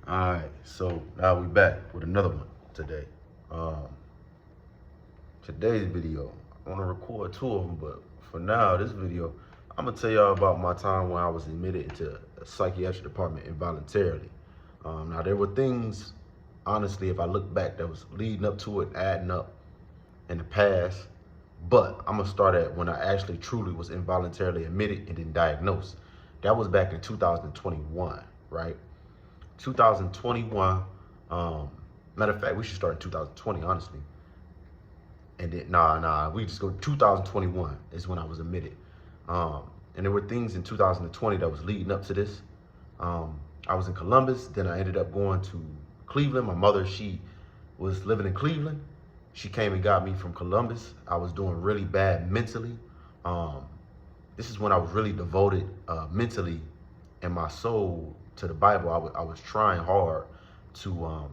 All right, so now we back with another one today. Um, Today's video, I want to record two of them, but for now, this video, I'm gonna tell y'all about my time when I was admitted into a psychiatric department involuntarily. Now there were things, honestly, if I look back, that was leading up to it, adding up in the past. But I'm gonna start at when I actually truly was involuntarily admitted and then diagnosed. That was back in 2021, right? 2021. Matter of fact, we should start in 2020, honestly. And then, we just go 2021 is when I was admitted. And there were things in 2020 that was leading up to this. I was in Columbus, then I ended up going to Cleveland. My mother, she was living in Cleveland. She came and got me from Columbus. I was doing really bad mentally. This is when I was really devoted mentally and my soul to the Bible. I was trying hard to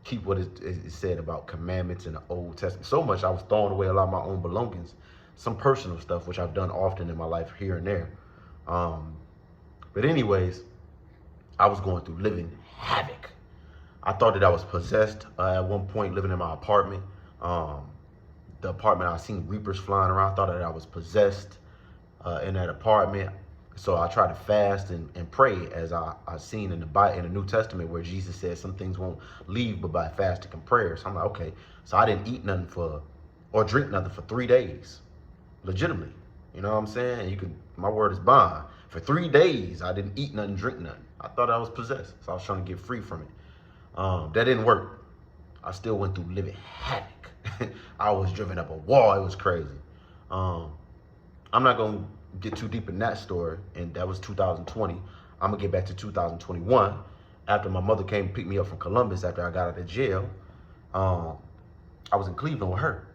keep what it said about commandments in the Old Testament. So much I was throwing away a lot of my own belongings, some personal stuff, which I've done often in my life here and there. But anyways, I was going through living havoc. I thought that I was possessed at one point living in my apartment. The apartment, I seen reapers flying around. I thought that I was possessed in that apartment. So I tried to fast and pray, as I seen in the New Testament, where Jesus said some things won't leave but by fasting and prayer. So I'm like, okay. So I didn't eat nothing or drink nothing for 3 days, legitimately. You know what I'm saying? My word is bond. For 3 days, I didn't eat nothing, drink nothing. I thought I was possessed, so I was trying to get free from it. That didn't work. I still went through living havoc. I was driven up a wall. It was crazy. I'm not gonna get too deep in that story, and that was 2020. I'm gonna get back to 2021. After my mother came and picked me up from Columbus after I got out of jail, I was in Cleveland with her.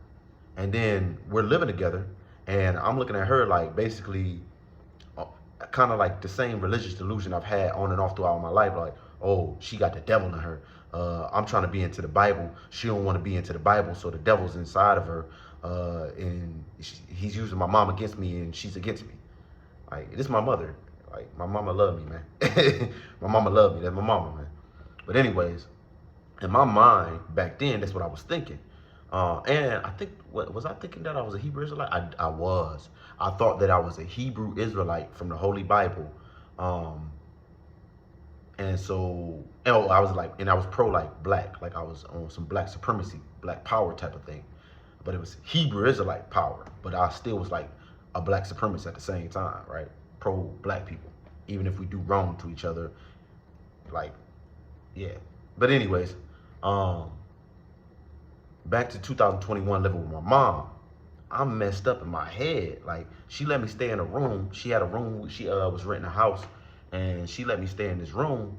And then we're living together, and I'm looking at her like basically kind of like the same religious delusion I've had on and off throughout my life. Like, oh, she got the devil in her. I'm trying to be into the Bible. She don't want to be into the Bible, so the devil's inside of her. And he's using my mom against me, and she's against me. Like, this is my mother. Like, my mama loved me, man. My mama loved me. That's my mama, man. But anyways, in my mind back then, that's what I was thinking. And I think, was I thinking that I was a Hebrew Israelite? I was. I thought that I was a Hebrew Israelite from the Holy Bible. And so, I was pro like black, like I was on some black supremacy, black power type of thing. But it was Hebrew Israelite power. But I still was like a black supremacist at the same time, right? Pro black people, even if we do wrong to each other, like, yeah. But anyways, back to 2021 living with my mom. I'm messed up in my head. Like, she let me stay in a room. She had a room. She was renting a house, and she let me stay in this room.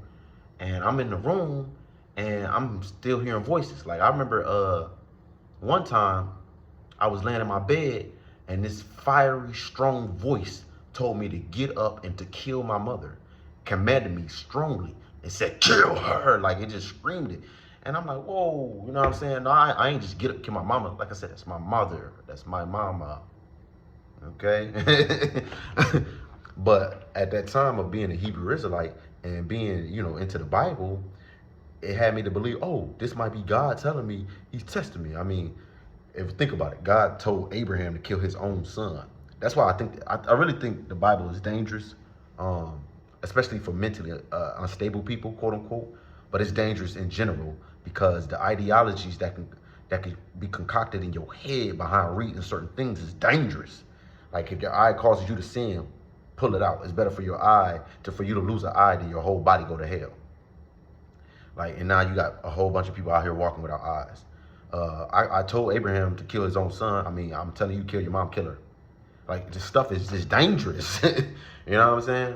And I'm in the room, and I'm still hearing voices. Like, I remember one time I was laying in my bed, and this fiery, strong voice told me to get up and to kill my mother. Commanded me strongly. It said, kill her. Like, it just screamed it. And I'm like, whoa, you know what I'm saying? No, I ain't just get up, kill my mama. Like I said, that's my mother. That's my mama. Okay? But at that time of being a Hebrew Israelite and being, into the Bible, it had me to believe, oh, this might be God telling me he's testing me. I mean, if you think about it, God told Abraham to kill his own son. That's why I really think the Bible is dangerous, especially for mentally unstable people, quote unquote. But it's dangerous in general because the ideologies that can be concocted in your head behind reading certain things is dangerous. Like, if your eye causes you to sin, pull it out. It's better for your eye for you to lose an eye than your whole body go to hell. Like, and now you got a whole bunch of people out here walking without eyes. I told Abraham to kill his own son. I mean, I'm telling you, kill your mom, kill her. Like, this stuff is just dangerous. You know what I'm saying?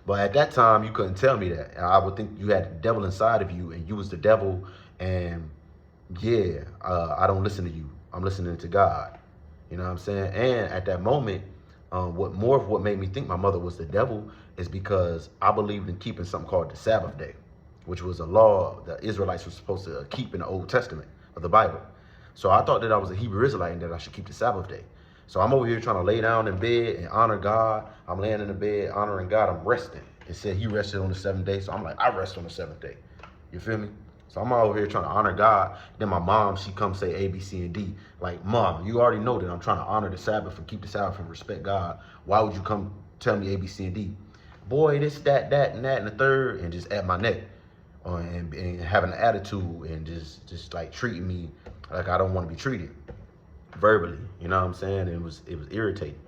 But at that time, you couldn't tell me that. And I would think you had the devil inside of you, and you was the devil. And yeah, I don't listen to you. I'm listening to God. You know what I'm saying? And at that moment, what made me think my mother was the devil is because I believed in keeping something called the Sabbath day, which was a law the Israelites were supposed to keep in the Old Testament of the Bible. So I thought that I was a Hebrew Israelite and that I should keep the Sabbath day. So I'm over here trying to lay down in bed and honor God. I'm laying in the bed honoring God. I'm resting. It said he rested on the seventh day. So I'm like, I rest on the seventh day. You feel me? So I'm over here trying to honor God. Then my mom, she comes say A, B, C, and D. Like, Mom, you already know that I'm trying to honor the Sabbath and keep the Sabbath and respect God. Why would you come tell me A, B, C, and D? Boy, this, that, and the third, and just at my neck. And having an attitude and just like treating me like I don't want to be treated verbally. You know what I'm saying? It was irritating.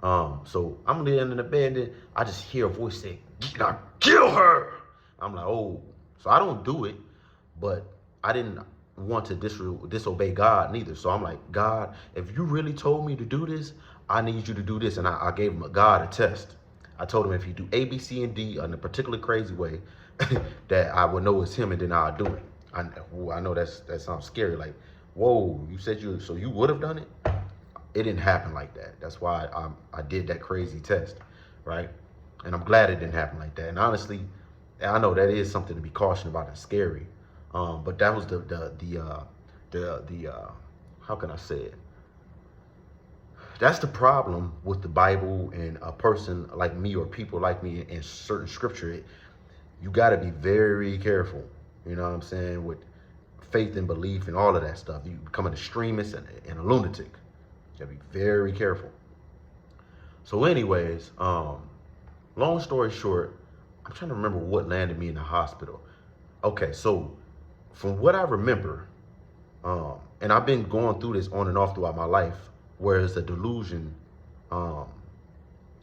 So I'm laying in the bed and I just hear a voice say, "Now kill her." I'm like, oh. So I don't do it, but I didn't want to disobey God neither. So I'm like, God, if you really told me to do this, I need you to do this. And I gave him God a test. I told him if he do A, B, C, and D in a particular crazy way, that I would know it's him, and then I'll do it. I know that sounds scary. Like, whoa, you said so you would have done it? It didn't happen like that. That's why I did that crazy test, right? And I'm glad it didn't happen like that. And honestly, I know that is something to be cautioned about and scary. But that was the how can I say it? That's the problem with the Bible and a person like me or people like me in certain scripture. You got to be very careful, you know what I'm saying, with faith and belief and all of that stuff. You become an extremist and a lunatic. You got to be very careful. So anyways, long story short, I'm trying to remember what landed me in the hospital. Okay, so from what I remember, and I've been going through this on and off throughout my life, where it's a delusion, well,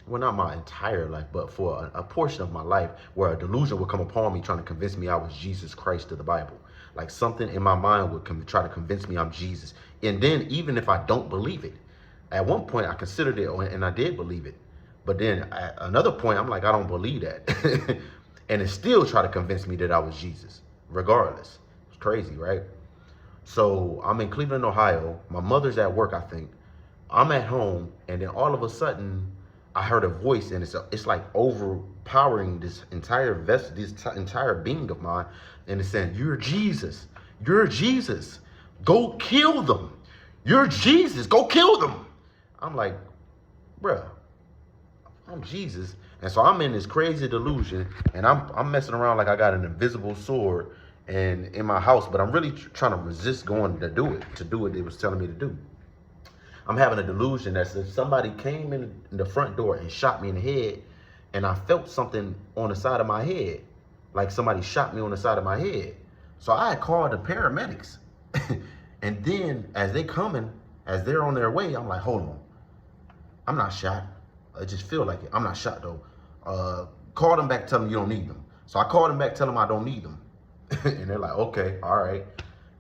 not my entire life, but for a portion of my life where a delusion would come upon me trying to convince me I was Jesus Christ of the Bible. Like something in my mind would try to convince me I'm Jesus. And then even if I don't believe it, at one point I considered it and I did believe it. But then at another point, I'm like, I don't believe that. And it still try to convince me that I was Jesus, regardless. It's crazy, right? So I'm in Cleveland, Ohio. My mother's at work, I think. I'm at home, and then all of a sudden, I heard a voice, and it's like overpowering this entire entire being of mine, and it's saying, "You're Jesus. You're Jesus. Go kill them. You're Jesus. Go kill them." I'm like, bruh, I'm Jesus. And so I'm in this crazy delusion, and I'm messing around like I got an invisible sword and in my house, but I'm really trying to resist going to do what it was telling me to do. I'm having a delusion that if somebody came in the front door and shot me in the head, and I felt something on the side of my head, like somebody shot me on the side of my head. So I had called the paramedics. And then as they're on their way, I'm like, hold on. I'm not shot. I just feel like it. I'm not shot though. Call them back, tell them you don't need them. So I called them back, tell them I don't need them. And they're like, okay, all right.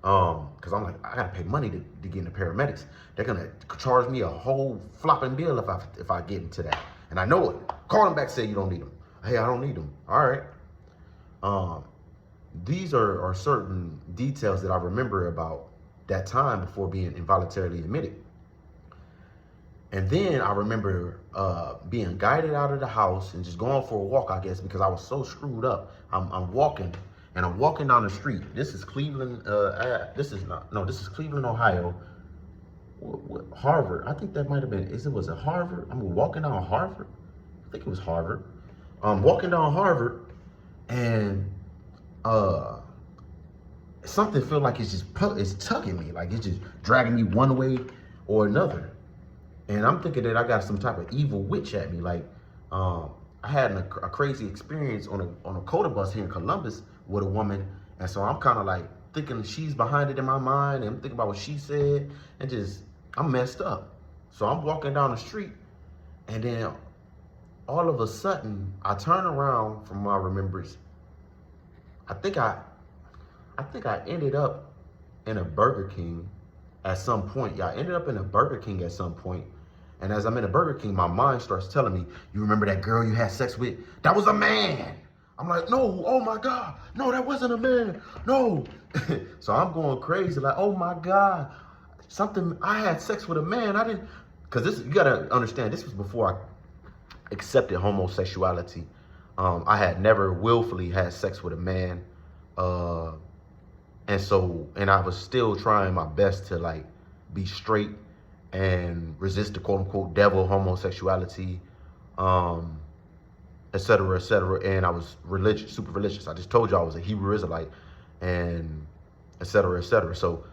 Cause I'm like, I gotta pay money to get in the paramedics. They're gonna charge me a whole flopping bill if I get into that. And I know it. Call them back, say you don't need them. Hey, I don't need them. All right. These are certain details that I remember about that time before being involuntarily admitted. And then I remember being guided out of the house and just going for a walk, I guess, because I was so screwed up. I'm walking, and I'm walking down the street. This is Cleveland. This is Cleveland, Ohio. Harvard. I think that might have been. Was it Harvard? I'm walking down Harvard. I think it was Harvard. I'm walking down Harvard, and something feel like it's tugging me, like it's just dragging me one way or another. And I'm thinking that I got some type of evil witch at me. Like, I had a crazy experience on a CODA bus here in Columbus with a woman. And so I'm kind of like thinking she's behind it in my mind. And I'm thinking about what she said. And I'm messed up. So I'm walking down the street. And then all of a sudden, I turn around from my remembrance. I think I ended up in a Burger King at some point. Yeah, I ended up in a Burger King at some point. And as I'm in a Burger King, my mind starts telling me, you remember that girl you had sex with? That was a man. I'm like, no, oh my God. No, that wasn't a man. No. So I'm going crazy, like, oh my God. I had sex with a man. I didn't, because you got to understand, this was before I accepted homosexuality. I had never willfully had sex with a man. And I was still trying my best to like be straight and resist the quote unquote devil, homosexuality, et cetera, et cetera. And I was religious, super religious. I just told you I was a Hebrew Israelite. and et cetera, et cetera. So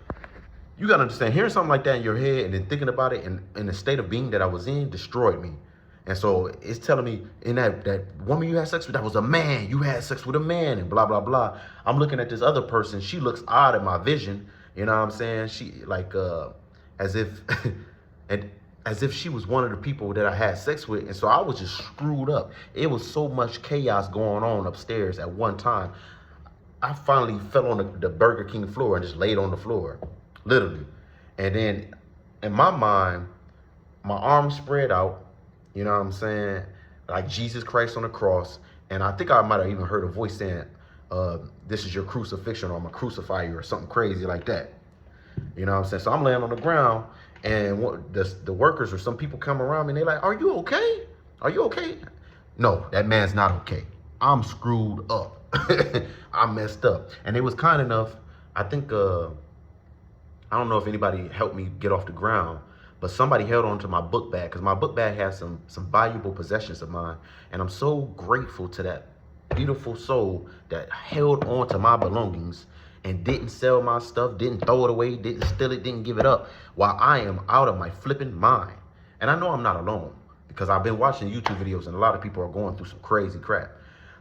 you got to understand, hearing something like that in your head and then thinking about it and in the state of being that I was in destroyed me. And so it's telling me in that woman you had sex with, that was a man. You had sex with a man and blah, blah, blah. I'm looking at this other person. She looks odd in my vision. You know what I'm saying? She like as if and as if she was one of the people that I had sex with. And so I was just screwed up. It was so much chaos going on upstairs at one time. I finally fell on the Burger King floor and just laid on the floor, literally. And then in my mind, my arms spread out, you know what I'm saying? Like Jesus Christ on the cross. And I think I might have even heard a voice saying, this is your crucifixion, or I'm gonna crucify you, or something crazy like that. You know what I'm saying? So I'm laying on the ground, and the workers or some people come around me and they're like, are you okay? Are you okay? No, that man's not okay. I'm screwed up. I messed up. And they was kind enough, I think, I don't know if anybody helped me get off the ground, but somebody held on to my book bag, because my book bag has some valuable possessions of mine. And I'm so grateful to that beautiful soul that held on to my belongings and didn't sell my stuff, didn't throw it away, didn't steal it, didn't give it up, while I am out of my flipping mind. And I know I'm not alone, because I've been watching YouTube videos and a lot of people are going through some crazy crap.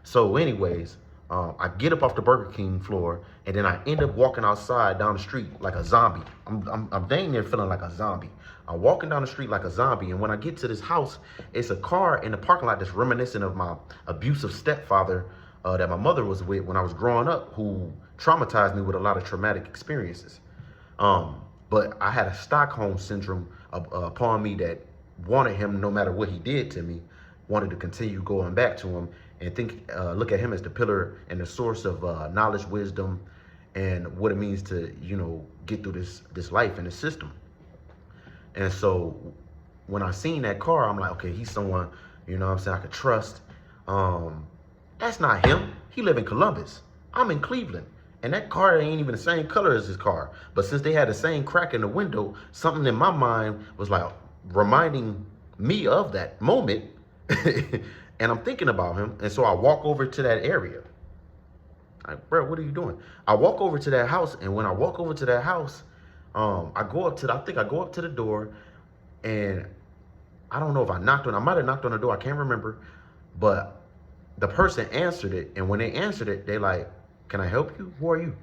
So anyways, I get up off the Burger King floor, and then I end up walking outside down the street like a zombie. I'm dang near feeling like a zombie. I'm walking down the street like a zombie, and when I get to this house, it's a car in the parking lot that's reminiscent of my abusive stepfather that my mother was with when I was growing up, who traumatized me with a lot of traumatic experiences. But I had a Stockholm syndrome upon me that wanted him, no matter what he did to me, wanted to continue going back to him and look at him as the pillar and the source of knowledge, wisdom, and what it means to, you know, get through this life and this system. And so when I seen that car, I'm like, okay, he's someone, you know what I'm saying, I could trust. That's not him. He live in Columbus. I'm in Cleveland. And that car ain't even the same color as his car. But since they had the same crack in the window, something in my mind was like reminding me of that moment. And I'm thinking about him. And so I walk over to that area. Like, bro, what are you doing? I walk over to that house. And when I walk over to that house, I go up to the door, and I don't know if I might have knocked on the door. I can't remember. But the person answered it. And when they answered it, they like, can I help you? Who are you?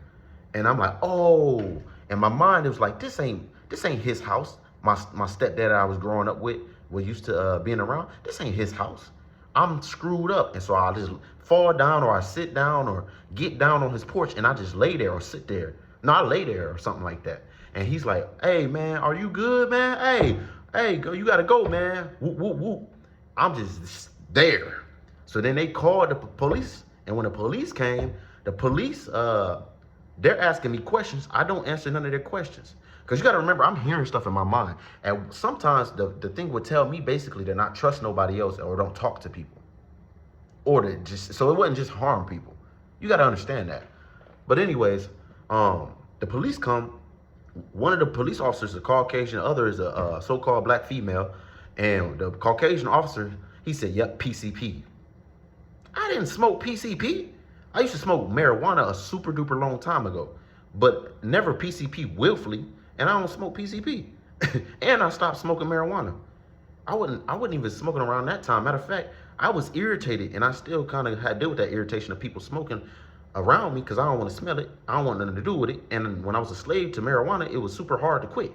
And I'm like, oh. And my mind, it was like, this ain't his house. My stepdad I was growing up with was used to being around. This ain't his house. I'm screwed up. And so I'll just fall down, or I sit down, or get down on his porch, and I just lay there or sit there. No, I lay there or something like that. And he's like, hey, man, are you good, man? Hey, go, you got to go, man. Whoop, whoop, whoop. I'm just there. So then they called the police. And when the police came, the police, they're asking me questions. I don't answer none of their questions. Because you got to remember, I'm hearing stuff in my mind. And sometimes the thing would tell me basically to not trust nobody else, or don't talk to people. Or to just, so it wouldn't just harm people. You got to understand that. But anyways, the police come. One of the police officers is a Caucasian, the other is a so-called black female. And the Caucasian officer, he said, yep, PCP. I didn't smoke PCP. I used to smoke marijuana a super duper long time ago, but never PCP willfully. And I don't smoke PCP. And I stopped smoking marijuana. I wasn't even smoking around that time. Matter of fact, I was irritated, and I still kind of had to deal with that irritation of people smoking around me, because I don't want to smell it. I don't want nothing to do with it. And when I was a slave to marijuana, it was super hard to quit.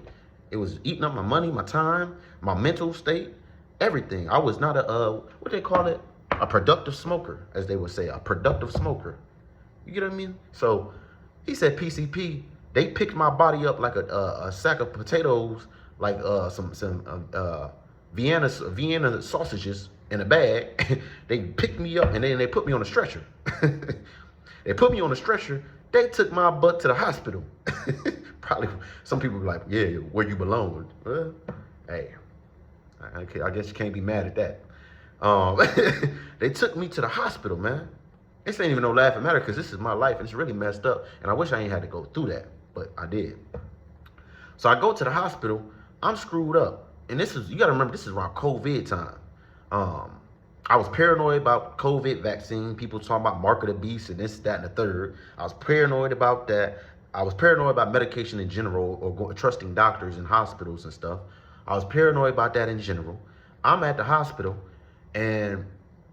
It was eating up my money, my time, my mental state, everything. I was not what they call it? A productive smoker, as they would say, a productive smoker. You get what I mean? So he said PCP. They picked my body up like a sack of potatoes, like some Vienna sausages in a bag. They picked me up, and then they put me on a stretcher. They put me on a stretcher. They took my butt to the hospital. Probably some people were like, yeah, where you belong. Well, hey, I guess you can't be mad at that. They took me to the hospital, man. This ain't even no laughing matter, because this is my life, and it's really messed up. And I wish I ain't had to go through that, but I did. So I go to the hospital. I'm screwed up. And this is, you got to remember, this is around COVID time. I was paranoid about COVID vaccine. People talking about mark of the beast and this, that, and the third. I was paranoid about that. I was paranoid about medication in general, or trusting doctors and hospitals and stuff. I was paranoid about that in general. I'm at the hospital and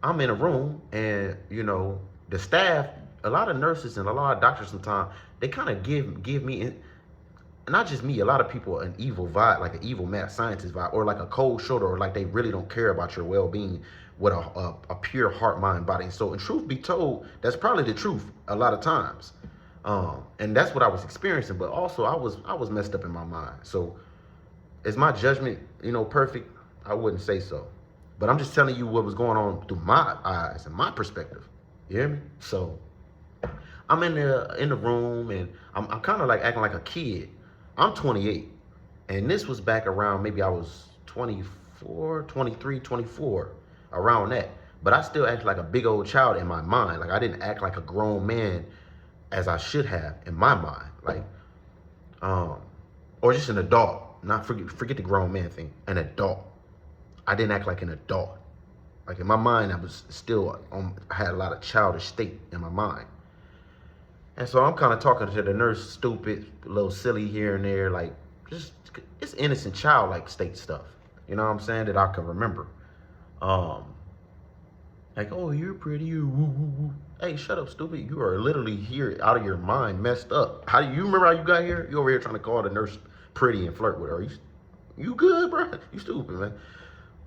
I'm in a room, and you know, the staff, a lot of nurses and a lot of doctors sometimes, they kind of give me, not just me, a lot of people, an evil vibe, like an evil mad scientist vibe, or like a cold shoulder, or like they really don't care about your well-being with a pure heart, mind, body. So, in truth be told, that's probably the truth a lot of times. And that's what I was experiencing. But also, I was messed up in my mind. So, is my judgment, you know, perfect? I wouldn't say so. But I'm just telling you what was going on through my eyes and my perspective. You hear me? So, I'm in the room, and I'm kind of like acting like a kid. I'm 28, and this was back around, maybe I was 24, 23, 24, around that. But I still acted like a big old child in my mind. Like, I didn't act like a grown man as I should have in my mind. Like, or just an adult. Not forget the grown man thing. An adult. I didn't act like an adult. Like, in my mind, I was still, I had a lot of childish state in my mind. And so I'm kind of talking to the nurse, stupid, a little silly here and there, like, just, it's innocent childlike state stuff. You know what I'm saying? That I can remember. Like, oh, you're pretty, you woo, woo, woo. Hey, shut up, stupid. You are literally here out of your mind, messed up. How do you remember how you got here? You over here trying to call the nurse pretty and flirt with her. You good, bro? You stupid, man.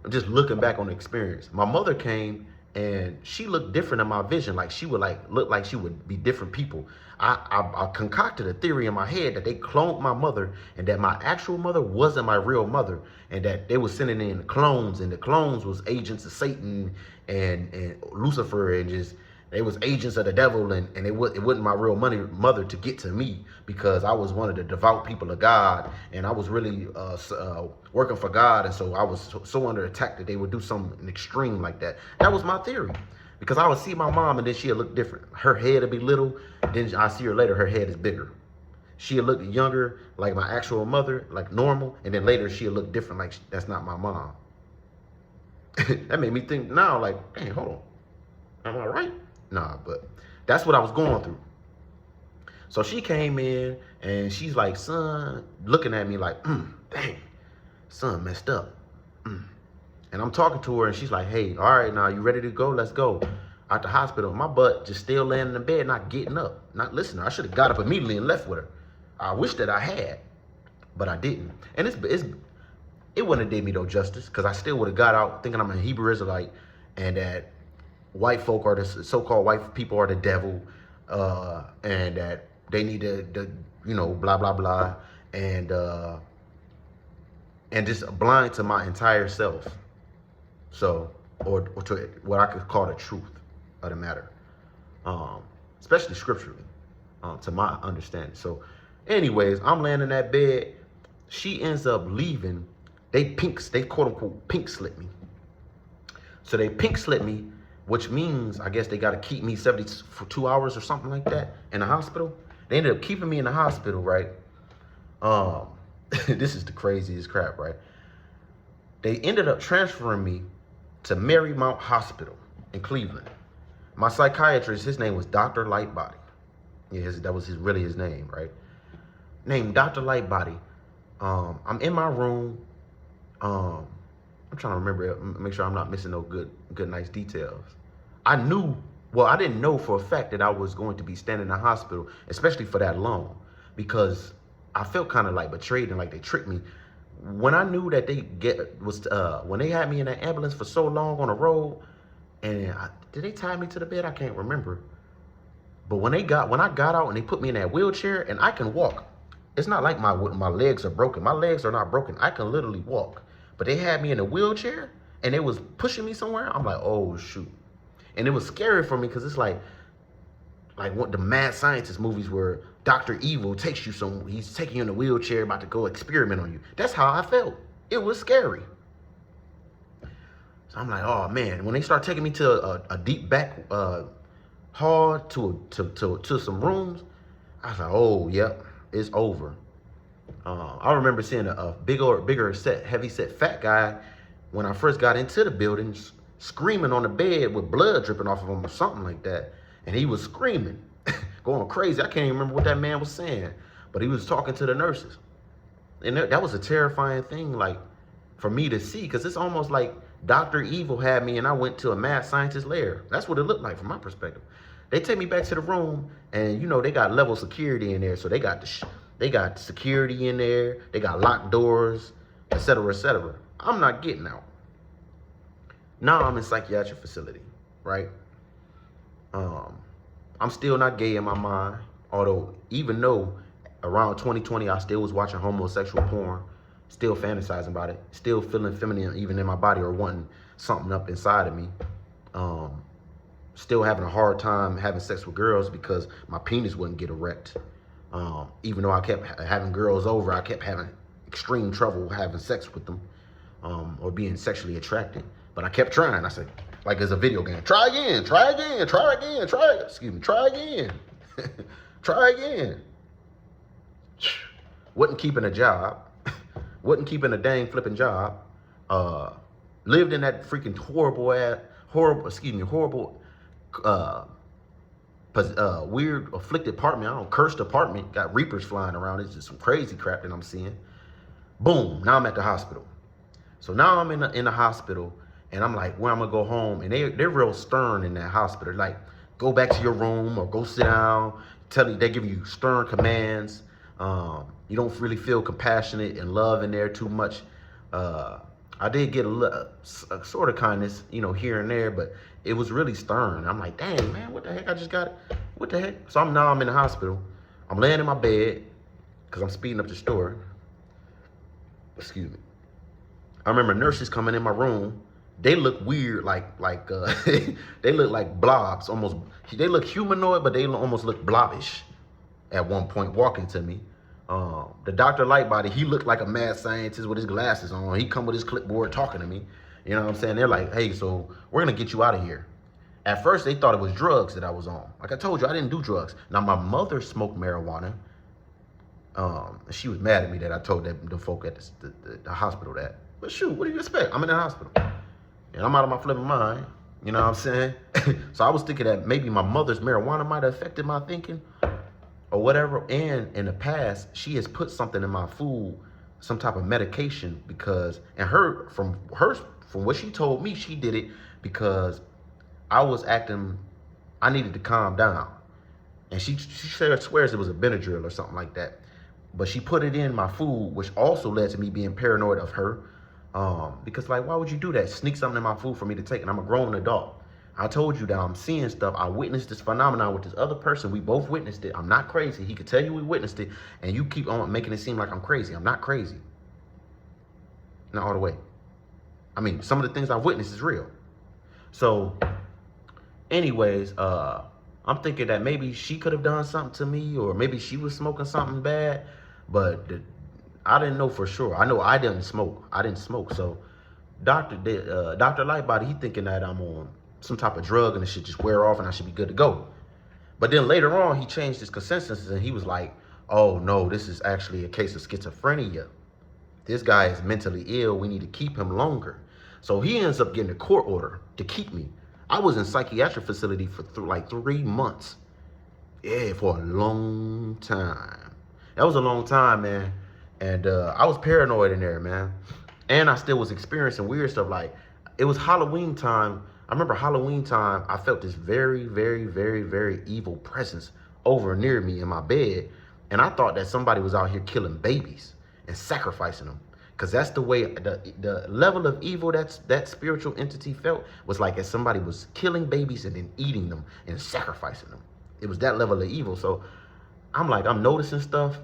I'm just looking back on the experience. My mother came, and she looked different in my vision. Like, she would look like she would be different people. I concocted a theory in my head that they cloned my mother, and that my actual mother wasn't my real mother, and that they were sending in clones, and the clones was agents of Satan and Lucifer, and just they was agents of the devil, and it wasn't my real mother to get to me, because I was one of the devout people of God, and I was really working for God, and so I was so under attack that they would do something extreme like that. That was my theory, because I would see my mom, and then she'd look different. Her head would be little, then I see her later, her head is bigger. She'd look younger, like my actual mother, like normal, and then later she'd look different, like that's not my mom. That made me think now, like, dang, hold on, am I right? Nah, but that's what I was going through. So she came in, and she's like, son, looking at me like, dang, son messed up. And I'm talking to her, and she's like, hey, all right, now you ready to go? Let's go. Out the hospital, my butt just still laying in the bed, not getting up, not listening. I should have got up immediately and left with her. I wish that I had, but I didn't. And it wouldn't have did me no justice, because I still would have got out thinking I'm a Hebrew Israelite, and that white folk are the so-called white people are the devil, and that they need to you know, blah blah blah, and just blind to my entire self. So, or to what I could call the truth of the matter, especially scripturally, to my understanding. So, anyways, I'm laying in that bed. She ends up leaving. They quote unquote pink slip me. So they pink slip me, which means I guess they got to keep me for 2 hours or something like that in the hospital. They ended up keeping me in the hospital, right? This is the craziest crap, right? They ended up transferring me to Marymount Hospital in Cleveland. My psychiatrist, his name was Dr. Lightbody. Yeah, that was really his name, right? Named Dr. Lightbody. I'm in my room. I'm trying to remember, make sure I'm not missing no good, nice details. I didn't know for a fact that I was going to be standing in the hospital, especially for that long, because I felt kind of like betrayed and like they tricked me. When I knew that when they had me in that ambulance for so long on the road, and did they tie me to the bed? I can't remember. But when I got out and they put me in that wheelchair, and I can walk. It's not like my legs are broken. My legs are not broken. I can literally walk. But they had me in a wheelchair, and they was pushing me somewhere. I'm like, oh shoot. And it was scary for me, because it's like what the mad scientist movies where Dr. Evil takes you he's taking you in a wheelchair about to go experiment on you. That's how I felt. It was scary. So I'm like, oh man. When they start taking me to a deep back hall to some rooms, I was like, oh yep, it's over. I remember seeing a bigger set, heavy set, fat guy when I first got into the buildings, screaming on the bed with blood dripping off of him or something like that. And he was screaming, going crazy. I can't even remember what that man was saying, but he was talking to the nurses. And that was a terrifying thing, like, for me to see, because it's almost like Dr. Evil had me and I went to a mad scientist lair. That's what it looked like from my perspective. They take me back to the room, and you know, they got level security in there. So they got security in there. They got locked doors, et cetera, et cetera. I'm not getting out. Now I'm in psychiatric facility, right? I'm still not gay in my mind, although even though around 2020 I still was watching homosexual porn, still fantasizing about it, still feeling feminine even in my body or wanting something up inside of me. Still having a hard time having sex with girls because my penis wouldn't get erect. Even though I kept having girls over, I kept having extreme trouble having sex with them, or being sexually attracted. But I kept trying. I said, like it's a video game, try again, try again, try again, try again, try again. Wasn't keeping a job, wasn't keeping a dang flipping job. Lived in that freaking horrible, weird afflicted apartment. Cursed apartment. Got reapers flying around. It's just some crazy crap that I'm seeing. Boom. Now I'm at the hospital. So now I'm in the hospital, and I'm like, where I'm gonna go home? And they're real stern in that hospital. Like, go back to your room or go sit down. They give you stern commands. You don't really feel compassionate and love in there too much. I did get a sort of kindness, you know, here and there, but it was really stern. I'm like, dang, man, what the heck? I just got it. What the heck? So now I'm in the hospital. I'm laying in my bed because I'm speeding up the story. Excuse me. I remember nurses coming in my room. They look weird, they look like blobs, almost. They look humanoid, but they almost look blobbish at one point walking to me. The Dr. Lightbody, he looked like a mad scientist with his glasses on. He come with his clipboard talking to me. You know what I'm saying? They're like, hey, so we're going to get you out of here. At first, they thought it was drugs that I was on. Like I told you, I didn't do drugs. Now, my mother smoked marijuana. She was mad at me that I told the folk at the hospital that. But shoot, what do you expect? I'm in the hospital. And I'm out of my flipping mind. You know what I'm saying? So I was thinking that maybe my mother's marijuana might have affected my thinking or whatever. And in the past, she has put something in my food, some type of medication, because, and from what she told me, she did it because I was acting, I needed to calm down. And she swears it was a Benadryl or something like that. But she put it in my food, which also led to me being paranoid of her. Because like, why would you do that? Sneak something in my food for me to take, and I'm a grown adult. I told you that I'm seeing stuff. I witnessed this phenomenon with this other person. We both witnessed it. I'm not crazy. He could tell you we witnessed it, and you keep on making it seem like I'm crazy. I'm not crazy. Not all the way. I mean, some of the things I've witnessed is real. So, anyways, I'm thinking that maybe she could have done something to me, or maybe she was smoking something bad, but I didn't know for sure. I know I didn't smoke. So Dr. Lightbody, he thinking that I'm on some type of drug and it should just wear off and I should be good to go. But then later on, he changed his consensus and he was like, oh no, this is actually a case of schizophrenia. This guy is mentally ill. We need to keep him longer. So he ends up getting a court order to keep me. I was in psychiatric facility for like 3 months. Yeah, for a long time. That was a long time, man. And I was paranoid in there, man. And I still was experiencing weird stuff. Like, it was Halloween time. I remember Halloween time, I felt this very, very, very, very evil presence over near me in my bed. And I thought that somebody was out here killing babies and sacrificing them. Because that's the way, the level of evil that spiritual entity felt was like if somebody was killing babies and then eating them and sacrificing them. It was that level of evil. So I'm like, I'm noticing stuff.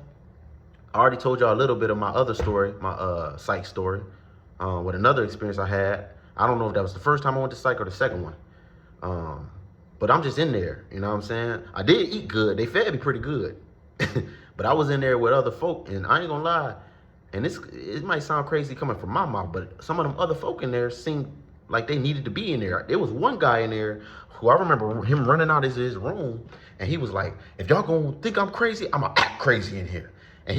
I already told y'all a little bit of my other story, my psych story, with another experience I had. I don't know if that was the first time I went to psych or the second one. But I'm just in there, you know what I'm saying? I did eat good. They fed me pretty good. But I was in there with other folk, and I ain't gonna lie. And it might sound crazy coming from my mouth, but some of them other folk in there seemed like they needed to be in there. There was one guy in there who I remember him running out of his room, and he was like, if y'all gonna think I'm crazy, I'm gonna act crazy in here. And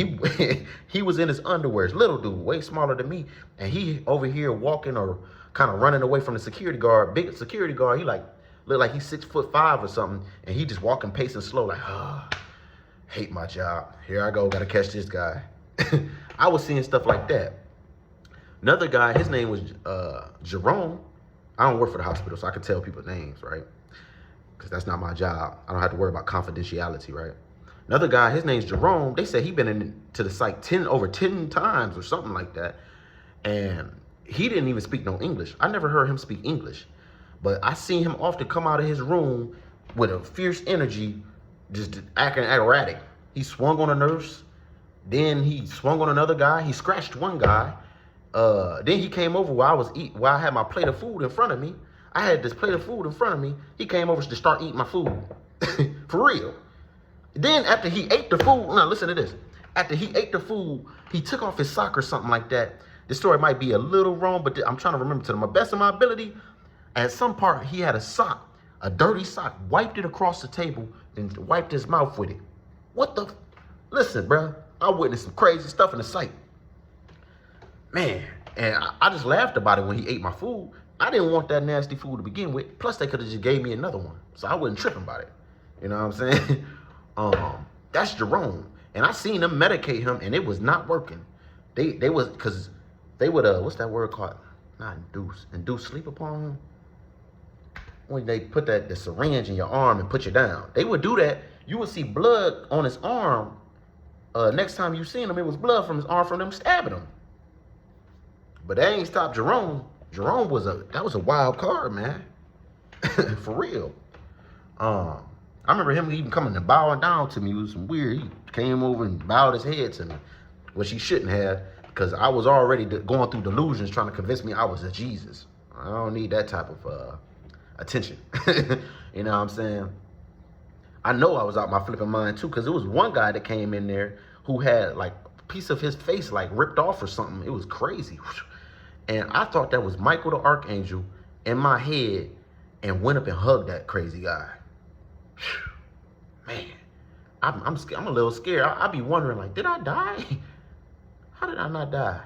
he was in his underwears, little dude, way smaller than me. And he over here walking or kind of running away from the security guard. Big security guard. He like look like he's 6'5" or something, and he just walking pacing slow like, hate my job. Here I go, gotta catch this guy. I was seeing stuff like that. Another guy, his name was Jerome. I don't work for the hospital, so I can tell people names, right? Because that's not my job. I don't have to worry about confidentiality, right? Another guy, his name's Jerome. They said he been into the psych over 10 times or something like that. And he didn't even speak no English. I never heard him speak English. But I seen him often come out of his room with a fierce energy, just acting erratic. He swung on a nurse. Then he swung on another guy. He scratched one guy. Then he came over while I had my plate of food in front of me. I had this plate of food in front of me. He came over to start eating my food. For real. Then after he ate the food, now listen to this. After he ate the food, he took off his sock or something like that. This story might be a little wrong, but I'm trying to remember to the best of my ability. At some part, he had a sock, a dirty sock, wiped it across the table, and wiped his mouth with it. What the? Listen, bro, I witnessed some crazy stuff in the psych. Man, and I just laughed about it when he ate my food. I didn't want that nasty food to begin with. Plus, they could have just gave me another one, so I wasn't tripping about it. You know what I'm saying? That's Jerome, and I seen them medicate him, and it was not working. They would what's that word called? Not induce sleep upon him. When they put the syringe in your arm and put you down, they would do that. You would see blood on his arm. Next time you seen him, it was blood from his arm from them stabbing him. But they ain't stopped Jerome. Jerome was a wild card, man. For real. I remember him even coming and bowing down to me. It was some weird. He came over and bowed his head to me, which he shouldn't have, because I was already going through delusions trying to convince me I was a Jesus. I don't need that type of attention. You know what I'm saying? I know I was out my flipping mind too, because there was one guy that came in there who had like a piece of his face like ripped off or something. It was crazy. And I thought that was Michael the Archangel in my head, and went up and hugged that crazy guy. Man, I'm a little scared. I be wondering, like, did I die? How did I not die?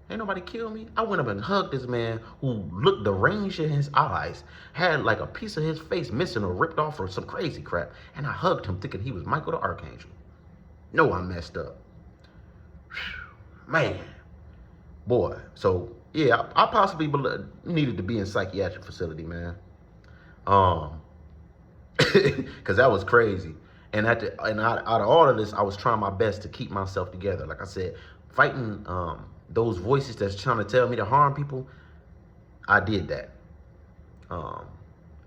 Ain't nobody kill me? I went up and hugged this man who looked deranged in his eyes, had like a piece of his face missing or ripped off or some crazy crap, and I hugged him thinking he was Michael the Archangel. No, I messed up. Man, boy. So yeah, I possibly needed to be in psychiatric facility, man. Because that was crazy. And out of all of this, I was trying my best to keep myself together. Like I said, fighting those voices that's trying to tell me to harm people, I did that.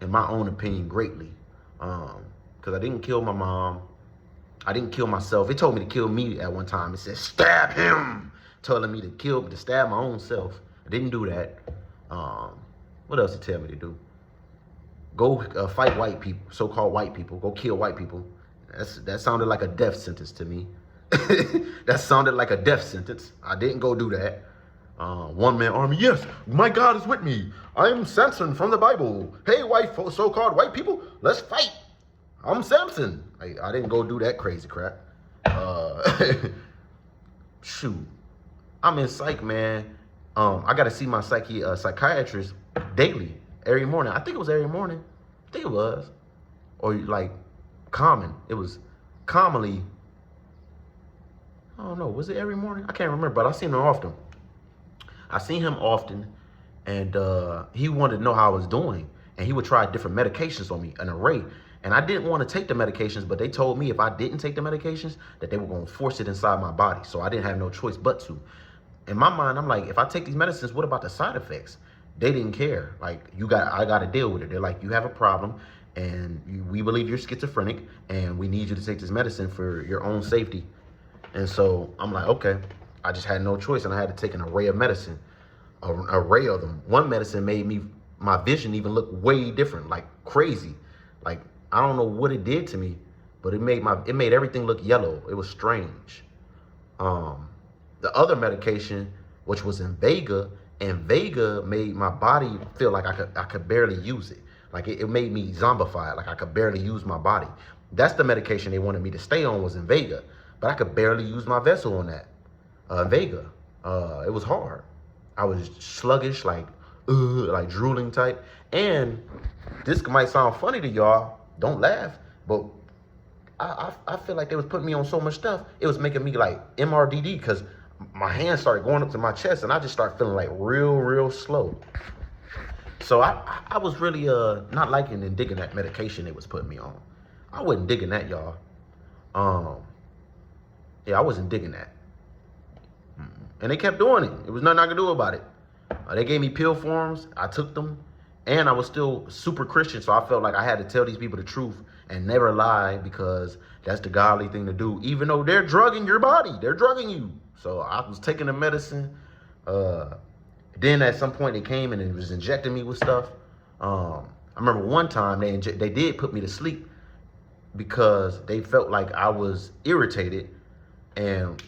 In my own opinion, greatly. Because I didn't kill my mom. I didn't kill myself. It told me to kill me at one time. It said, stab him. Telling me to stab my own self. I didn't do that. What else did it tell me to do? Go fight white people, so-called white people. Go kill white people. That sounded like a death sentence to me. That sounded like a death sentence. I didn't go do that. One-man army. Yes, my God is with me. I'm Samson from the Bible. Hey, so-called white people, let's fight. I'm Samson. I didn't go do that crazy crap. Shoot. I'm in psych, man. I got to see my psychiatrist daily, every morning. I think it was every morning. I think it was. Or like common. It was commonly. I don't know. Was it every morning? I can't remember, but I seen him often. And he wanted to know how I was doing. And he would try different medications on me, an array. And I didn't want to take the medications, but they told me if I didn't take the medications, that they were going to force it inside my body. So I didn't have no choice but to. In my mind, I'm like, if I take these medicines, what about the side effects? They didn't care. Like, I got to deal with it. They're like, you have a problem, and we believe you're schizophrenic, and we need you to take this medicine for your own safety. And so I'm like, okay. I just had no choice, and I had to take an array of medicine, an array of them. One medicine made my vision even look way different, like crazy. Like, I don't know what it did to me, but it made everything look yellow. It was strange. The other medication, which was Invega, made my body feel like I could barely use it. Like it made me zombified, like I could barely use my body. That's the medication they wanted me to stay on, was Invega, but I could barely use my vessel on that. Invega, it was hard. I was sluggish, like like drooling type. And this might sound funny to y'all. Don't laugh, but I feel like they was putting me on so much stuff. It was making me like MRDD because my hands started going up to my chest, and I just started feeling like real slow. So I was really not liking and digging that medication they was putting me on. I wasn't digging that, y'all. Yeah, I wasn't digging that. And they kept doing it. It was nothing I could do about it. They gave me pill forms. I took them. And I was still super Christian, so I felt like I had to tell these people the truth and never lie because that's the godly thing to do, even though they're drugging your body. They're drugging you. So I was taking the medicine. Then at some point they came and it was injecting me with stuff. I remember one time they did put me to sleep because they felt like I was irritated, and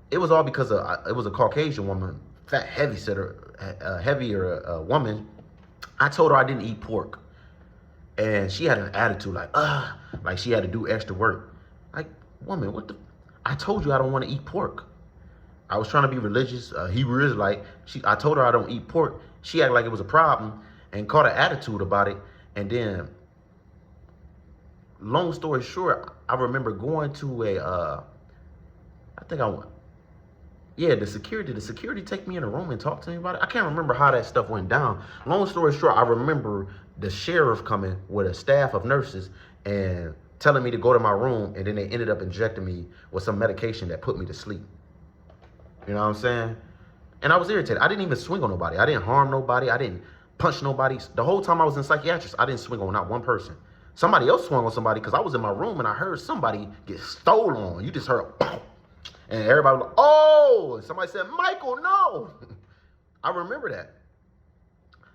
it was all because it was a Caucasian woman, fat, heavier woman. I told her I didn't eat pork, and she had an attitude like she had to do extra work. Like, woman, what the? I told you I don't want to eat pork. I was trying to be religious, Hebrew Israelite. I told her I don't eat pork. She acted like it was a problem and caught an attitude about it. And then, long story short, I remember going to the security take me in a room and talk to me about it. I can't remember how that stuff went down. Long story short, I remember the sheriff coming with a staff of nurses and telling me to go to my room, and then they ended up injecting me with some medication that put me to sleep. You know what I'm saying? And I was irritated. I didn't even swing on nobody. I didn't harm nobody. I didn't punch nobody. The whole time I was in psychiatric, I didn't swing on not one person. Somebody else swung on somebody because I was in my room and I heard somebody get stolen on. You just heard a pow. And everybody was like, oh, and somebody said, Michael, no. I remember that.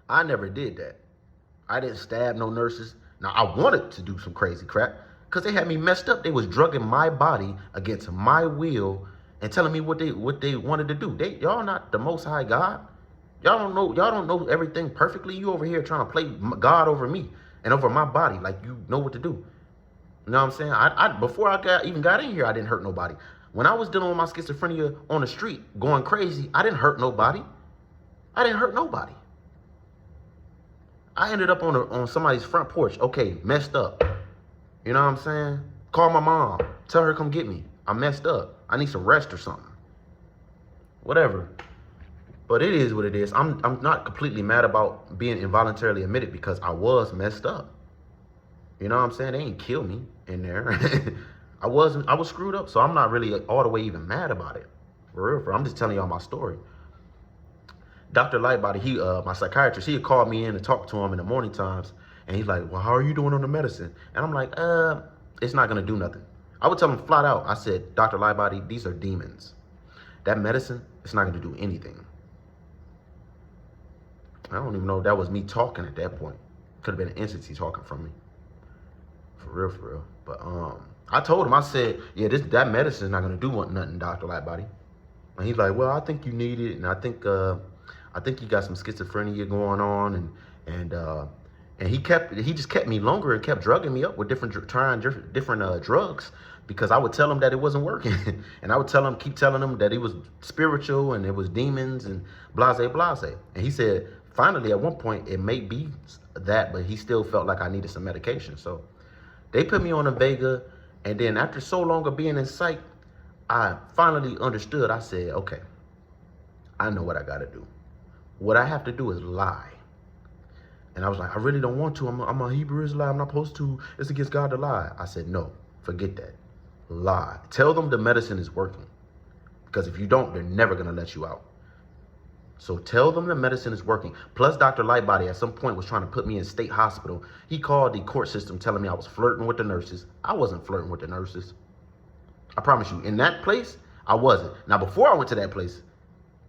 I never did that. I didn't stab no nurses. Now, I wanted to do some crazy crap because they had me messed up. They was drugging my body against my will and telling me what they wanted to do. Y'all not the Most High God. Y'all don't know everything perfectly. You over here trying to play God over me and over my body like you know what to do. You know what I'm saying? Before I even got in here, I didn't hurt nobody. When I was dealing with my schizophrenia on the street, going crazy, I didn't hurt nobody. I ended up on somebody's front porch. Okay, messed up. You know what I'm saying? Call my mom. Tell her come get me. I'm messed up. I need some rest or something. Whatever. But it is what it is. I'm not completely mad about being involuntarily admitted because I was messed up. You know what I'm saying? They ain't kill me in there. I was screwed up, so I'm not really all the way even mad about it. For real. I'm just telling y'all my story. Dr. Lightbody, my psychiatrist, he had called me in to talk to him in the morning times, and he's like, well, how are you doing on the medicine? And I'm like, it's not going to do nothing. I would tell him flat out, I said, Dr. Lightbody, these are demons. That medicine, it's not going to do anything. I don't even know if that was me talking at that point. Could have been an entity talking from me. For real. But I told him, I said, yeah, that medicine is not going to do nothing, Dr. Lightbody. And he's like, well, I think you need it, and I think you got some schizophrenia going on, and he just kept me longer and kept drugging me up with different drugs because I would tell him that it wasn't working, and I would keep telling him that it was spiritual and it was demons and blase. And he said, finally, at one point, it may be that, but he still felt like I needed some medication. So they put me on a Vega, and then after so long of being in psych, I finally understood. I said, okay, I know what I got to do. What I have to do is lie. And I was like, I really don't want to. I'm a Hebrew Israelite. I'm not supposed to. It's against God to lie. I said, no, forget that. Lie. Tell them the medicine is working. Because if you don't, they're never going to let you out. So tell them the medicine is working. Plus, Dr. Lightbody at some point was trying to put me in state hospital. He called the court system telling me I was flirting with the nurses. I wasn't flirting with the nurses. I promise you. In that place, I wasn't. Now, before I went to that place,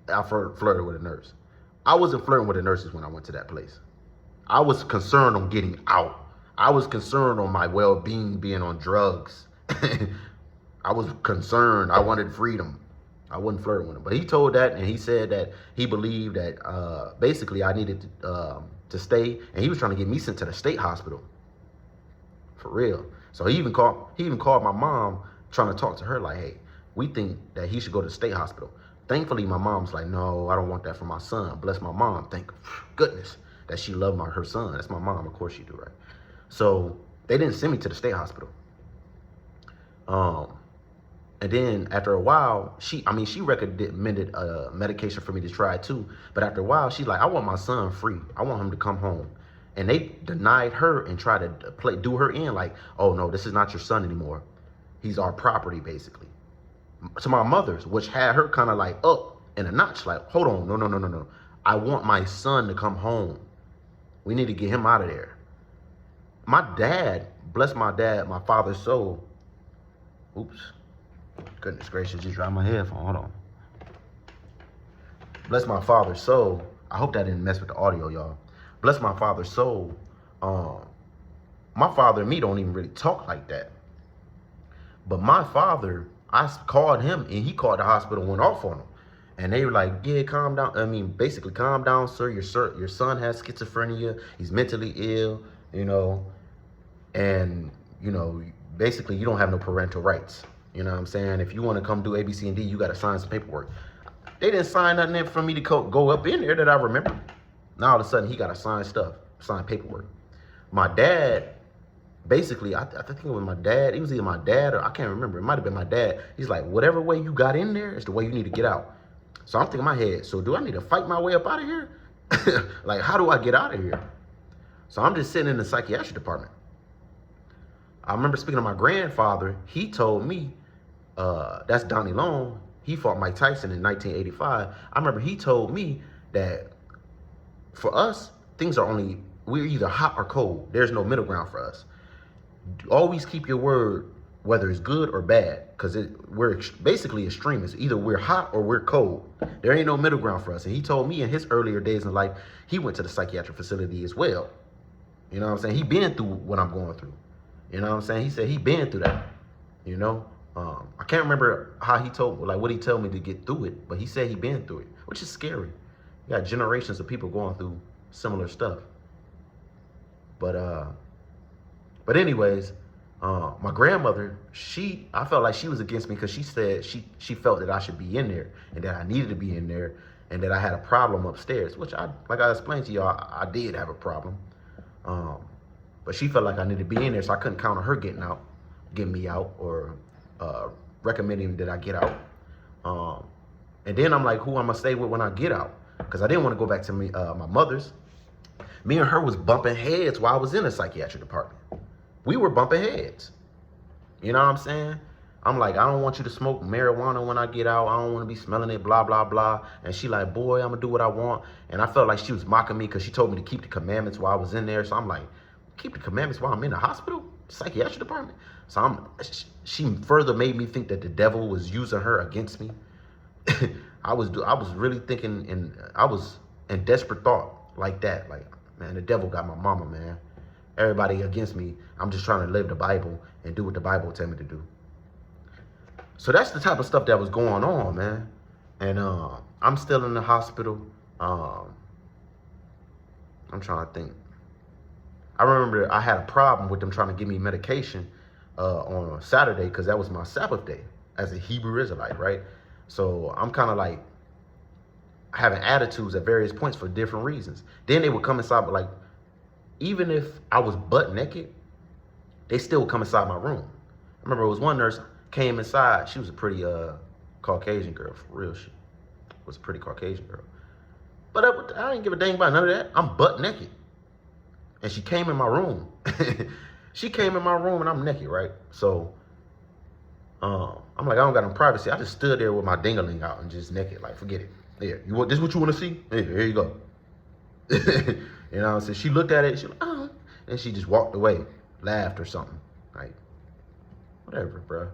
I flirted with a nurse. I wasn't flirting with the nurses when I went to that place. I was concerned on getting out. I was concerned on my well-being being on drugs. I was concerned. I wanted freedom. I wasn't flirting with him. But he told that, and he said that he believed that basically I needed to stay, and he was trying to get me sent to the state hospital. For real. So he even called my mom trying to talk to her like, hey, we think that he should go to the state hospital. Thankfully, my mom's like, no, I don't want that for my son. Bless my mom. Thank goodness that she loved her son. That's my mom. Of course she do, right? So they didn't send me to the state hospital. And then after a while, she recommended medication for me to try too. But after a while, she's like, I want my son free. I want him to come home. And they denied her and tried to do her in like, oh no, this is not your son anymore. He's our property, basically. To my mother's, which had her kind of like up in a notch, like, hold on, no. I want my son to come home. We need to get him out of there. My dad, bless my dad, my father's soul. Oops. Goodness gracious, just dropped my headphone. Hold on. Bless my father's soul. I hope that didn't mess with the audio, y'all. Bless my father's soul. My father and me don't even really talk like that. But my father, I called him and he called the hospital and went off on him. And they were like, yeah, calm down. I mean, basically, calm down, sir. Your son has schizophrenia. He's mentally ill, and, basically you don't have no parental rights. You know what I'm saying? If you want to come do A, B, C, and D, you got to sign some paperwork. They didn't sign nothing in for me to go up in there that I remember. Now all of a sudden he got to sign paperwork. My dad, basically, I think it was my dad. It was either my dad or I can't remember. It might have been my dad. He's like, whatever way you got in there is the way you need to get out. So I'm thinking in my head, so do I need to fight my way up out of here? Like, how do I get out of here? So I'm just sitting in the psychiatric department. I remember speaking to my grandfather. He told me, that's Donnie Long. He fought Mike Tyson in 1985. I remember he told me that for us, we're either hot or cold. There's no middle ground for us. Always keep your word, whether it's good or bad, because we're basically extremists. Either we're hot or we're cold. There ain't no middle ground for us. And he told me in his earlier days in life, he went to the psychiatric facility as well. You know what I'm saying? He been through what I'm going through. You know what I'm saying? He said he been through that, I can't remember how what he told me to get through it, but he said he been through it, which is scary. You got generations of people going through similar stuff. But anyways, my grandmother, I felt like she was against me because she said she felt that I should be in there and that I needed to be in there and that I had a problem upstairs, which like I explained to y'all, I did have a problem. But she felt like I needed to be in there, so I couldn't count on her getting me out or recommending that I get out. And then I'm like, who I'm gonna stay with when I get out? Because I didn't want to go back to my mother's. Me and her was bumping heads while I was in the psychiatric department. We were bumping heads. You know what I'm saying? I'm like, I don't want you to smoke marijuana when I get out. I don't want to be smelling it, blah, blah, blah. And she like, boy, I'm going to do what I want. And I felt like she was mocking me because she told me to keep the commandments while I was in there. So I'm like, keep the commandments while I'm in the hospital? Psychiatric department? So she further made me think that the devil was using her against me. I was really thinking, and I was in desperate thought like that. Like, man, the devil got my mama, man. Everybody against me. I'm just trying to live the Bible and do what the Bible tell me to do. So that's the type of stuff that was going on, man. And I'm still in the hospital. I'm trying to think. I remember I had a problem with them trying to give me medication on a Saturday because that was my Sabbath day as a Hebrew Israelite, right? So I'm kind of like having attitudes at various points for different reasons. Then they would come inside, but like, even if I was butt naked, they still would come inside my room. I remember it was one nurse came inside. She was a pretty Caucasian girl, for real. She was a pretty Caucasian girl. But I didn't give a dang about none of that. I'm butt naked. And she came in my room. She came in my room and I'm naked, right? So I'm like, I don't got no privacy. I just stood there with my dingling out and just naked, like, forget it. Here, this what you want to see? Here you go. You know what I'm saying? She looked at it, she was like, oh, and she just walked away, laughed or something. Like, whatever, bro.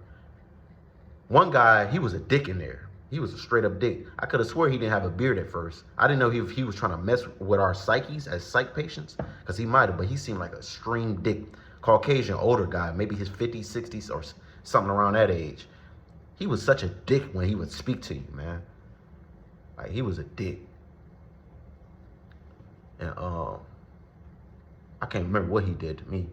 One guy, he was a dick in there. He was a straight up dick. I could have swore he didn't have a beard at first. I didn't know if he was trying to mess with our psyches as psych patients, because he might have, but he seemed like a extreme dick. Caucasian, older guy, maybe his 50s, 60s, or something around that age. He was such a dick when he would speak to you, man. Like, he was a dick. And I can't remember what he did to me,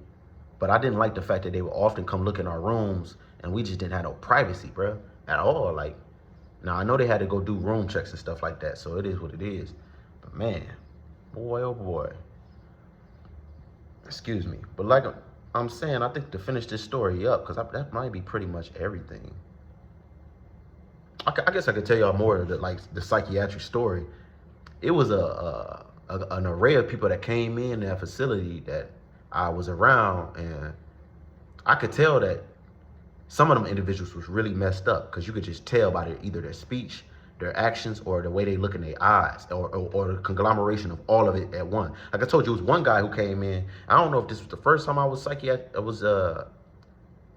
but I didn't like the fact that they would often come look in our rooms and we just didn't have no privacy, bro, at all. Like, Now, I know they had to go do room checks and stuff like that, so it is what it is. But man, boy, oh boy. Excuse me. But like I'm saying, I think to finish this story up, because that might be pretty much everything. I guess I could tell y'all more of the psychiatric story. It was an array of people that came in that facility that I was around, and I could tell that some of them individuals was really messed up, because you could just tell by either their speech, their actions, or the way they look in their eyes, or the conglomeration of all of it at one. Like I told you, it was one guy who came in. I don't know if this was the first time I was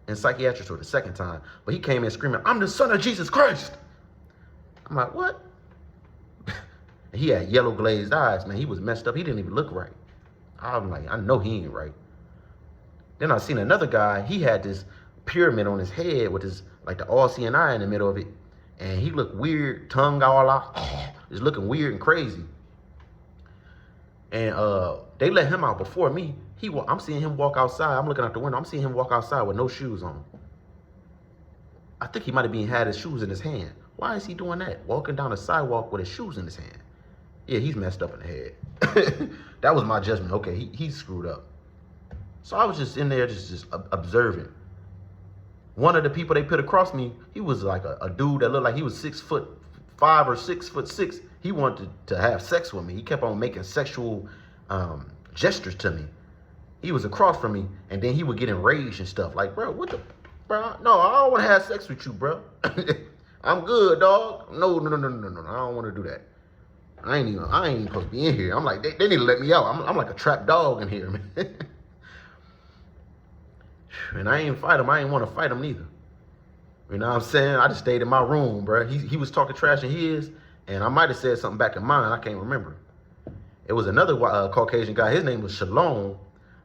in psychiatric or the second time, but he came in screaming, "I'm the son of Jesus Christ." I'm like, what? He had yellow glazed eyes, man. He was messed up. He didn't even look right. I'm like, I know he ain't right. Then I seen another guy. He had this pyramid on his head with his, like, the all-seeing eye in the middle of it. And he looked weird, tongue all out. Just looking weird and crazy. And they let him out before me. I'm seeing him walk outside. I'm looking out the window. I'm seeing him walk outside with no shoes on. I think he might have had his shoes in his hand. Why is he doing that? Walking down the sidewalk with his shoes in his hand. Yeah, he's messed up in the head. That was my judgment. Okay, he's screwed up. So I was just in there just observing. One of the people they put across me, he was like a dude that looked like he was 6'5" or 6'6". He wanted to have sex with me. He kept on making sexual gestures to me. He was across from me, and then he would get enraged and stuff. Like, bro, what the, bro? No, I don't want to have sex with you, bro. I'm good, dog. No. I don't want to do that. I ain't even supposed to be in here. I'm like, they need to let me out. I'm like a trapped dog in here, man. And I ain't fight him. I ain't want to fight him neither. You know what I'm saying? I just stayed in my room, bro. He was talking trash in his, and I might have said something back in mine. I can't remember. It was another Caucasian guy. His name was Shalom.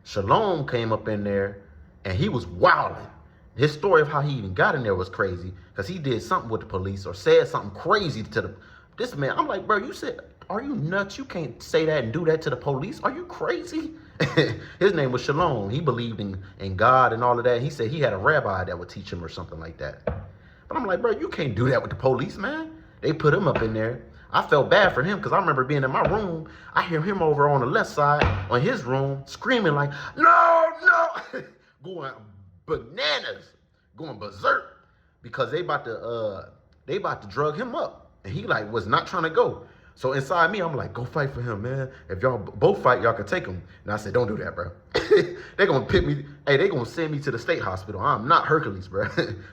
Shalom came up in there, and he was wilding. His story of how he even got in there was crazy, because he did something with the police or said something crazy to this man. I'm like, bro, you said, are you nuts? You can't say that and do that to the police. Are you crazy? His name was Shalom. He believed in God and all of that. He said he had a rabbi that would teach him or something like that. But I'm like, bro, you can't do that with the police, man. They put him up in there. I felt bad for him, because I remember being in my room. I hear him over on the left side on his room screaming like, no, going bananas, going berserk, because they about to drug him up. And he like was not trying to go. So inside me, I'm like, go fight for him, man. If y'all both fight, y'all can take him. And I said, don't do that, bro. They're going to pit me. Hey, they're going to send me to the state hospital. I'm not Hercules, bro.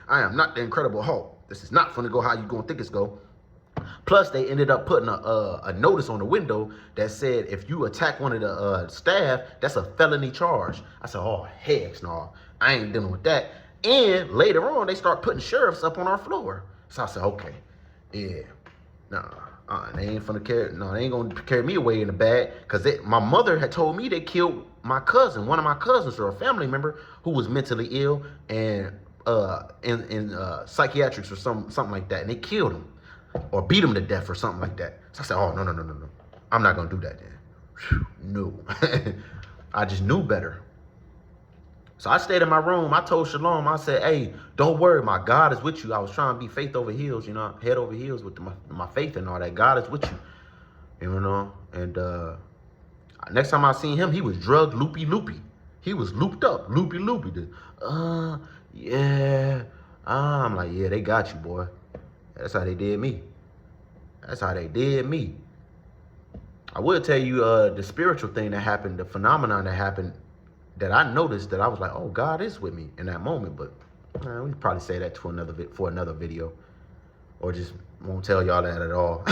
I am not the Incredible Hulk. This is not going to go how you going to think it's go. Plus, they ended up putting a notice on the window that said, if you attack one of the staff, that's a felony charge. I said, oh, heck no. I ain't dealing with that. And later on, they start putting sheriffs up on our floor. So I said, okay, yeah. They ain't gonna carry me away in the bag, because my mother had told me they killed my cousin, one of my cousins or a family member who was mentally ill and in psychiatrics or something like that, and they killed him or beat him to death or something like that. So I said, oh, no. I'm not gonna do that then. Whew, no. I just knew better. So I stayed in my room. I told Shalom, I said, hey, don't worry, my God is with you. I was trying to be faith over heels, head over heels with my faith and all that. God is with you, And next time I seen him, he was drugged loopy. He was looped up, loopy. Yeah. I'm like, yeah, they got you, boy. That's how they did me. I will tell you the spiritual thing that happened, the phenomenon that happened, that I noticed, that I was like, oh, God is with me in that moment. But we probably say that for another video, or just won't tell y'all that at all.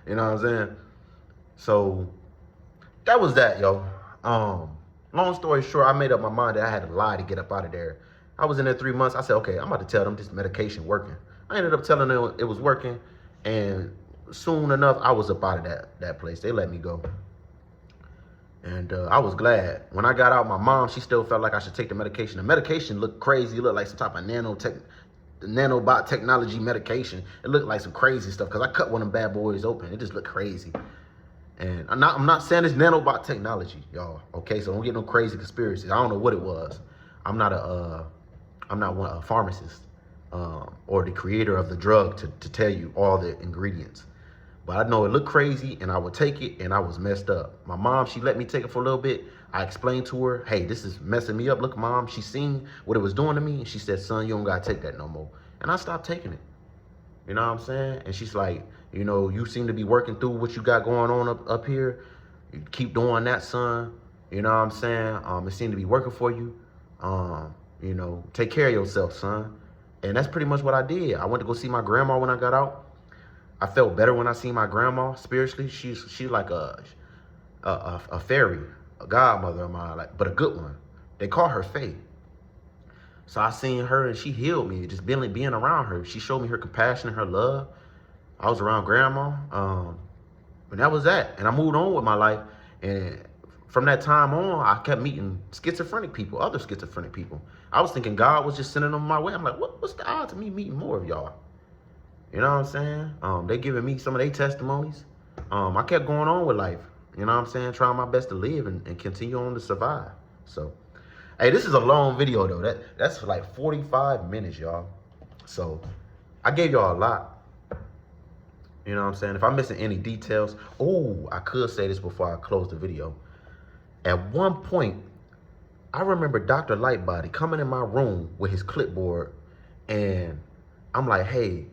You know what I'm saying? So that was that, yo. Long story short, I made up my mind that I had to lie to get up out of there. I was in there 3 months. I said, okay, I'm about to tell them this medication working. I ended up telling them it was working, and soon enough, I was up out of that place. They let me go. And I was glad. When I got out, my mom, she still felt like I should take the medication. The medication looked crazy. It looked like some type of nanobot technology medication. It looked like some crazy stuff, because I cut one of them bad boys open. It just looked crazy. And I'm not saying it's nanobot technology, y'all. Okay, so don't get no crazy conspiracies. I don't know what it was. I'm not a pharmacist. or the creator of the drug to tell you all the ingredients. But I know it looked crazy, and I would take it, and I was messed up. My mom, she let me take it for a little bit. I explained to her, hey, this is messing me up. Look, Mom, she seen what it was doing to me, and she said, son, you don't got to take that no more. And I stopped taking it. You know what I'm saying? And she's like, you know, you seem to be working through what you got going on up here. You keep doing that, son. You know what I'm saying? It seemed to be working for you. You know, take care of yourself, son. And that's pretty much what I did. I went to go see my grandma when I got out. I felt better when I seen my grandma spiritually. She's like a fairy, a godmother of mine, like, but a good one. They call her Faye. So I seen her and she healed me, just being around her. She showed me her compassion and her love. I was around grandma, and that was that. And I moved on with my life. And from that time on, I kept meeting schizophrenic people, other schizophrenic people. I was thinking God was just sending them my way. I'm like, what's the odds of me meeting more of y'all? You know what I'm saying? They giving me some of their testimonies. I kept going on with life. You know what I'm saying? Trying my best to live and continue on to survive. So, hey, this is a long video though. That's like 45 minutes, y'all. So I gave y'all a lot. You know what I'm saying? If I'm missing any details, I could say this before I close the video. At one point, I remember Dr. Lightbody coming in my room with his clipboard, and I'm like, hey,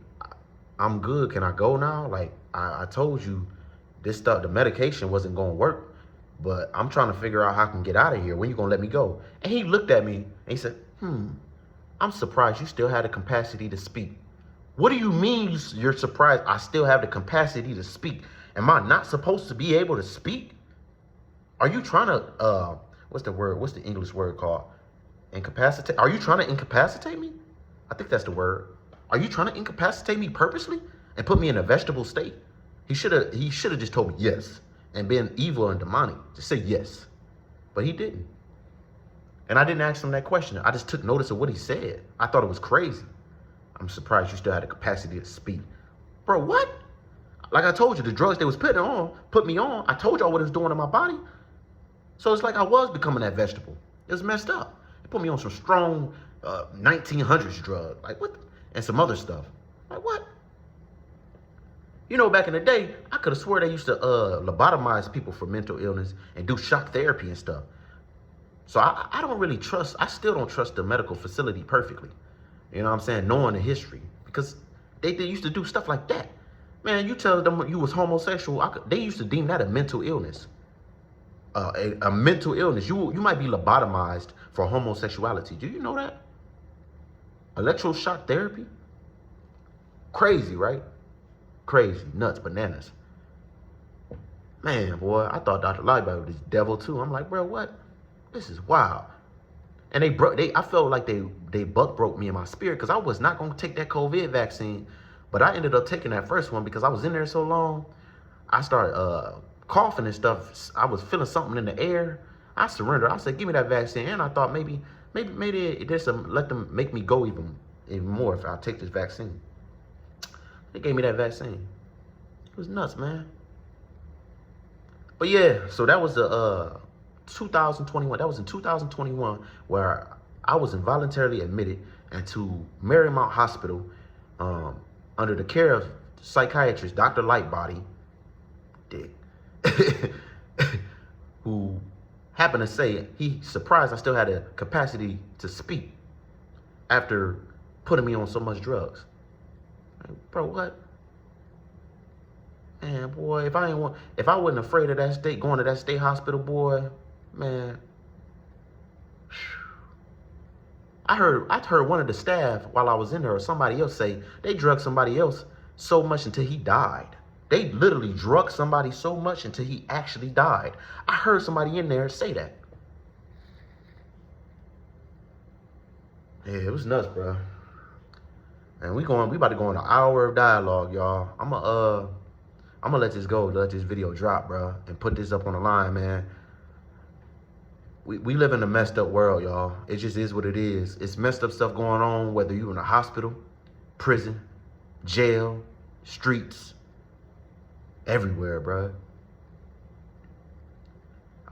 I'm good. Can I go now? Like, I told you this stuff, the medication wasn't going to work, but I'm trying to figure out how I can get out of here. When you going to let me go? And he looked at me and he said, I'm surprised you still had the capacity to speak. What do you mean you're surprised I still have the capacity to speak? Am I not supposed to be able to speak? Are you trying to, what's the word? What's the English word called? Incapacitate? Are you trying to incapacitate me? I think that's the word. Are you trying to incapacitate me purposely and put me in a vegetable state? He should have just told me yes and been evil and demonic. Just say yes. But he didn't. And I didn't ask him that question. I just took notice of what he said. I thought it was crazy. I'm surprised you still had the capacity to speak. Bro, what? Like I told you, the drugs they was put me on, I told y'all what it was doing to my body. So it's like I was becoming that vegetable. It was messed up. They put me on some strong 1900s drug. Like what? And some other stuff. Like what? You know, back in the day, I could have swore they used to lobotomize people for mental illness and do shock therapy and stuff. So I don't really trust, I still don't trust the medical facility perfectly. You know what I'm saying? Knowing the history. Because they used to do stuff like that. Man, you tell them you was homosexual, they used to deem that a mental illness. A mental illness. You might be lobotomized for homosexuality. Do you know that? Electroshock therapy? Crazy, right? Crazy, nuts, bananas. Man, boy, I thought Dr. Lightbody was the devil too. I'm like, bro, what? This is wild. And I felt like they buck broke me in my spirit because I was not going to take that COVID vaccine. But I ended up taking that first one because I was in there so long. I started coughing and stuff. I was feeling something in the air. I surrendered. I said, give me that vaccine. And I thought maybe there's some, let them make me go even more if I take this vaccine. They gave me that vaccine. It was nuts, man. But yeah, so that was the 2021. That was in 2021 where I was involuntarily admitted into Marymount Hospital under the care of psychiatrist Dr. Lightbody, Dick, who happened to say he surprised I still had a capacity to speak after putting me on so much drugs. Like, bro, what? Man, boy, if I wasn't afraid of that state, going to that state hospital, boy, man. I heard one of the staff while I was in there, or somebody else say they drugged somebody else so much until he died. They literally drugged somebody so much until he actually died. I heard somebody in there say that. Yeah, it was nuts, bro. And we about to go on an hour of dialogue, y'all. I'm gonna let this go, let this video drop, bro, and put this up on the line, man. We live in a messed up world, y'all. It just is what it is. It's messed up stuff going on, whether you're in a hospital, prison, jail, streets, everywhere, bro.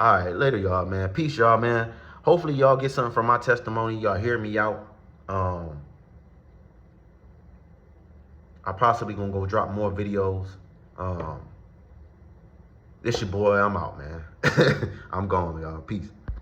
All right, later, y'all, man. Peace, y'all, man. Hopefully, y'all get something from my testimony. Y'all hear me out. I possibly gonna go drop more videos. This your boy. I'm out, man. I'm gone, y'all. Peace.